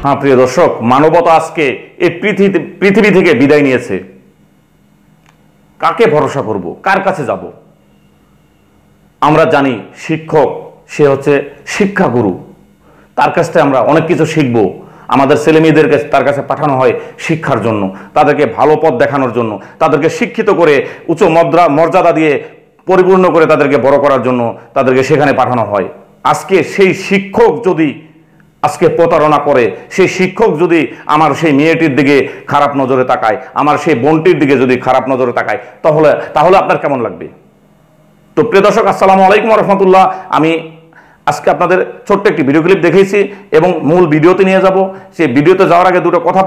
হ্যাঁ প্রিয় দর্শক, মানবতা আজকে এই পৃথিবী থেকে বিদায় নিয়েছে। কাকে ভরসা করব, কার কাছে যাব? আমরা জানি শিক্ষক সে হচ্ছে শিক্ষাগুরু, তার কাছ থেকে আমরা অনেক কিছু শিখব। আমাদের ছেলে মেয়েদেরকে তার কাছে পাঠানো হয় শিক্ষার জন্য, তাদেরকে ভালো পথ দেখানোর জন্য, তাদেরকে শিক্ষিত করে উচ্চ মর্যাদা দিয়ে পরিপূর্ণ করে তাদেরকে বড় করার জন্য তাদেরকে সেখানে পাঠানো হয়। আজকে সেই শিক্ষক যদি আজকে প্রতারণা করে, সেই শিক্ষক যদি আমার সেই মেয়েটির দিকে খারাপ নজরে তাকায়, আমার সেই বোনটির দিকে যদি খারাপ নজরে তাকায়, তাহলে আপনার কেমন লাগবে? তো প্রিয় দর্শক, আসসালামু আলাইকুম ওয়া রাহমাতুল্লাহ। আমি আজকে আপনাদের ছোট্ট একটি ভিডিও ক্লিপ দেখিয়েছি এবং মূল ভিডিওতে নিয়ে যাব। সেই ভিডিওতে যাওয়ার আগে দুটো কথা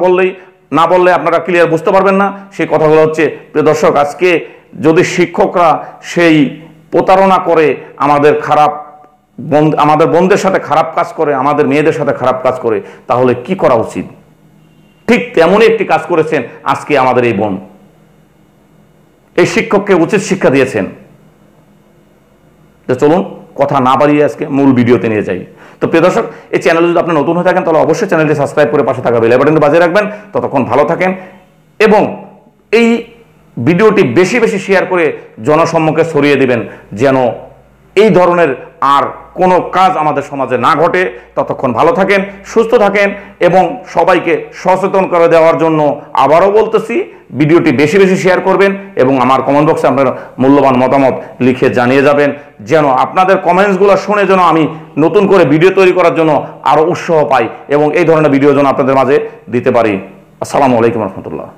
না বললে আপনারা ক্লিয়ার বুঝতে পারবেন না। সেই কথাগুলো হচ্ছে, প্রিয় দর্শক, আজকে যদি শিক্ষকরা সেই প্রতারণা করে আমাদের বোনদের সাথে খারাপ কাজ করে, আমাদের মেয়েদের সাথে খারাপ কাজ করে, তাহলে কি করা উচিত? ঠিক তেমনই একটি কাজ করেছেন আজকে আমাদের এই বোন। এই শিক্ষককে উচিত শিক্ষা দিয়েছেন। তো চলুন কথা না বাড়িয়ে আজকে মূল ভিডিওতে নিয়ে যাই। তো প্রিয় দর্শক, এই চ্যানেলে যদি আপনি নতুন হয়ে থাকেন তাহলে অবশ্যই চ্যানেলটি সাবস্ক্রাইব করে পাশে থাকা বেল বাটনটি বাজিয়ে রাখবেন। ততক্ষণ ভালো থাকেন এবং এই ভিডিওটি বেশি বেশি শেয়ার করে জনসম্মুখে ছড়িয়ে দিবেন, যেন এই ধরনের আর কোনো কাজ আমাদের সমাজে না ঘটে। ততক্ষণ ভালো থাকেন, সুস্থ থাকেন এবং সবাইকে সচেতন করে দেওয়ার জন্য আবারও বলতেছি, ভিডিওটি বেশি বেশি শেয়ার করবেন এবং আমার কমেন্ট বক্সে আপনার মূল্যবান মতামত লিখে জানিয়ে যাবেন, যেন আপনাদের কমেন্টসগুলো শুনে যেন আমি নতুন করে ভিডিও তৈরি করার জন্য আরও উৎসাহ পাই এবং এই ধরনের ভিডিও যেন আপনাদের মাঝে দিতে পারি। আসসালামু আলাইকুম রহমতুল্লাহ।